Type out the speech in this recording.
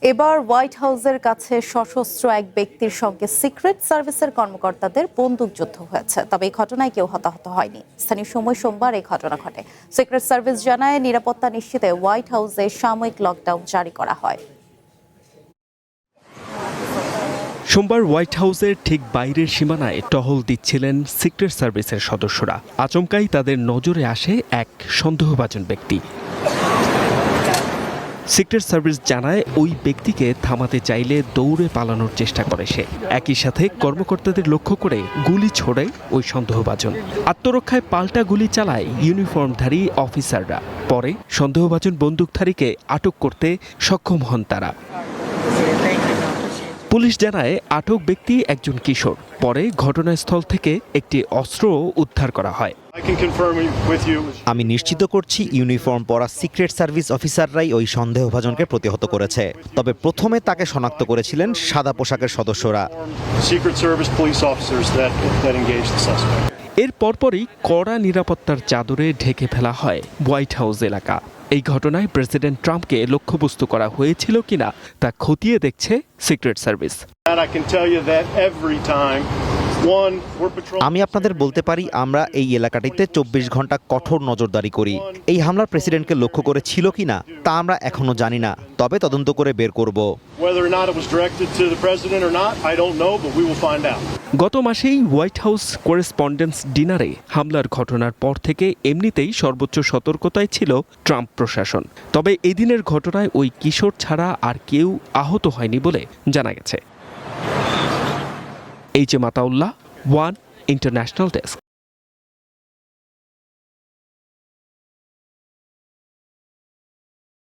এবার হোয়াইট হাউসের কাছে সশস্ত্র এক ব্যক্তির সঙ্গে সিক্রেট সার্ভিসের কর্মকর্তাদের বন্দুকযুদ্ধ হয়েছে, তবে এই ঘটনায় কেউ হতাহত হয়নি। স্থানীয় সময় সোমবার এই ঘটনা ঘটে। সিক্রেট সার্ভিস জানায় নিরাপত্তা নিশ্চিতে হোয়াইট হাউসে সাময়িক লকডাউন জারি করা হয়। সোমবার হোয়াইট হাউসের ঠিক বাইরের সীমানায় টহল দিচ্ছিলেন সিক্রেট সার্ভিসের সদস্যরা। আচমকাই তাদের নজরে আসে এক সন্দেহভাজন ব্যক্তি। সিক্রেট সার্ভিস জানায় ওই ব্যক্তিকে থামাতে চাইলে দৌড়ে পালানোর চেষ্টা করে সে। একই সাথে কর্মকর্তাদের লক্ষ্য করে গুলি ছোড়ে ওই সন্দেহভাজন। আত্মরক্ষায় পাল্টা গুলি চালায় ইউনিফর্মধারী অফিসাররা। পরে সন্দেহভাজন বন্দুকধারীকে আটক করতে সক্ষম হন তারা। পুলিশ জানায় আটক ব্যক্তি একজন কিশোর। পরে ঘটনাস্থল থেকে একটি অস্ত্রও উদ্ধার করা হয়। আমি নিশ্চিত করছি ইউনিফর্ম পরা সিক্রেট সার্ভিস অফিসাররাই ওই সন্দেহভাজনকে প্রতিহত করেছে। তবে প্রথমে তাকে শনাক্ত করেছিলেন সাদা পোশাকের সদস্যরা। এর পরপরই কড়া নিরাপত্তার চাদরে ঢেকে ফেলা হয় হোয়াইট হাউস এলাকা। এই ঘটনায় প্রেসিডেন্ট ট্রাম্পকে লক্ষ্যবস্তু করা হয়েছিল কিনা তা খতিয়ে দেখছে সিক্রেট সার্ভিস। আমি আপনাদের বলতে পারি, আমরা এই এলাকাটিতে 24 ঘন্টা কঠোর নজরদারি করি। এই হামলা প্রেসিডেন্টকে লক্ষ্য করে ছিল কিনা তা আমরা এখনো জানি না, তবে তদন্ত করে বের করব। গত মাসেই হোয়াইট হাউস করেসপন্ডেন্স ডিনারে হামলার ঘটনার পর থেকে এমনিতেই সর্বোচ্চ সতর্কতায় ছিল ট্রাম্প প্রশাসন। তবে এদিনের ঘটনায় ওই কিশোর ছাড়া আর কেউ আহত হয়নি বলে জানা গেছে। H A Mataullah, one international desk.